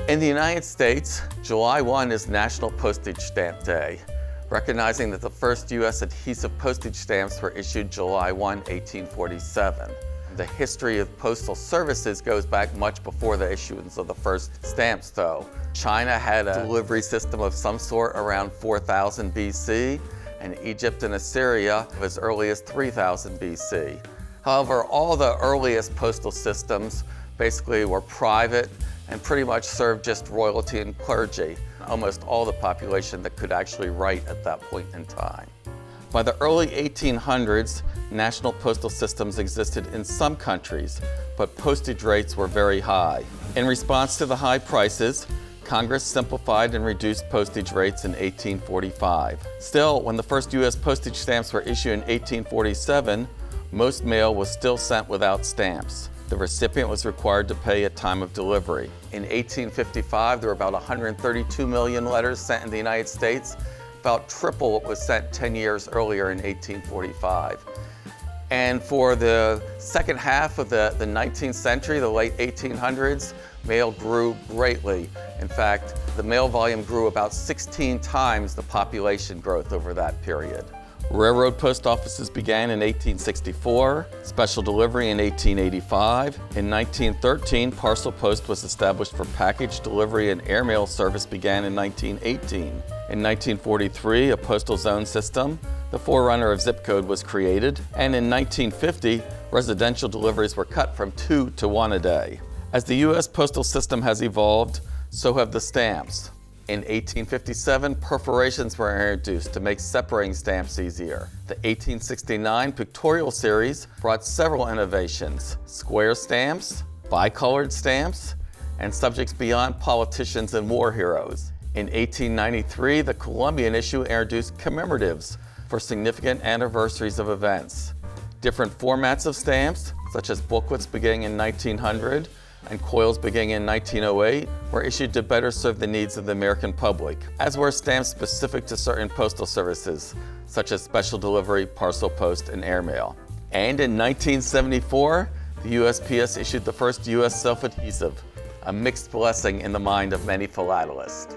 In the United States, July 1 is National Postage Stamp Day, recognizing that the first U.S. adhesive postage stamps were issued July 1, 1847. The history of postal services goes back much before the issuance of the first stamps, though. China had a delivery system of some sort around 4000 BC, and Egypt and Assyria as early as 3000 BC. However, all the earliest postal systems basically were private and pretty much served just royalty and clergy, almost all the population that could actually write at that point in time. By the early 1800s, national postal systems existed in some countries, but postage rates were very high. In response to the high prices, Congress simplified and reduced postage rates in 1845. Still, when the first U.S. postage stamps were issued in 1847, most mail was still sent without stamps. The recipient was required to pay at time of delivery. In 1855, there were about 132 million letters sent in the United States, about triple what was sent 10 years earlier in 1845. And for the second half of the 19th century, the late 1800s, mail grew greatly. In fact, the mail volume grew about 16 times the population growth over that period. Railroad post offices began in 1864, special delivery in 1885. In 1913, parcel post was established for package delivery, and airmail service began in 1918. In 1943, a postal zone system, the forerunner of zip code, was created, and in 1950, residential deliveries were cut from 2 to 1 a day. As the U.S. postal system has evolved, so have the stamps. In 1857, perforations were introduced to make separating stamps easier. The 1869 pictorial series brought several innovations: square stamps, bicolored stamps, and subjects beyond politicians and war heroes. In 1893, the Columbian issue introduced commemoratives for significant anniversaries of events. Different formats of stamps, such as booklets beginning in 1900, and coils beginning in 1908, were issued to better serve the needs of the American public, as were stamps specific to certain postal services, such as special delivery, parcel post, and airmail. And in 1974, the USPS issued the first U.S. self-adhesive, a mixed blessing in the mind of many philatelists.